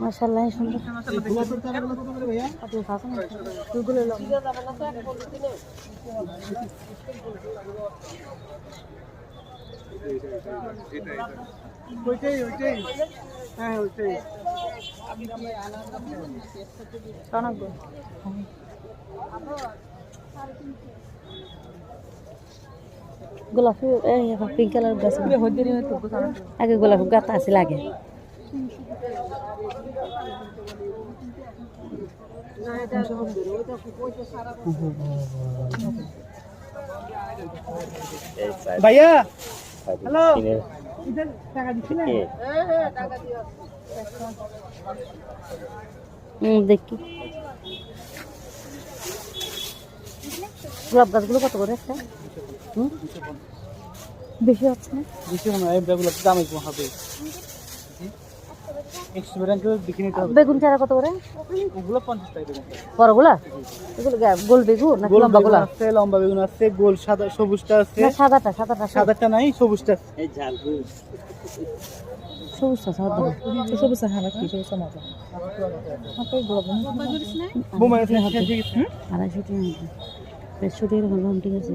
মাশাআল্লাহ সুন্দর গোলাপি পিঙ্ক কালার গাছ আগে গোলাপি গাছ আছে লাগে ভাইয়া হ্যালো ইধর টাকা দিছিলেন টাকা দিও দেখি গোলাপ গাছগুলো কত করে একটা বেশি হচ্ছে না বেশি না এই বেগুলো দাম একটু হবে বেগুন চারা কত করে ওগুলো 50 টাকা বেগুন বড়গুলা এগুলো গোল বেগুন না লম্বাগুলা আছে লম্বা বেগুন আছে গোল সাদা সবুজটা আছে না সাদাটা সাদাটা নাই সবুজটা এই সবুজটা সবুজটা হালা কি সবুজটা মজা হাতে গোলাপ বোমা আছে ঠিক আছে 250 টাকা বেশ ছোট এরকম ঠিক আছে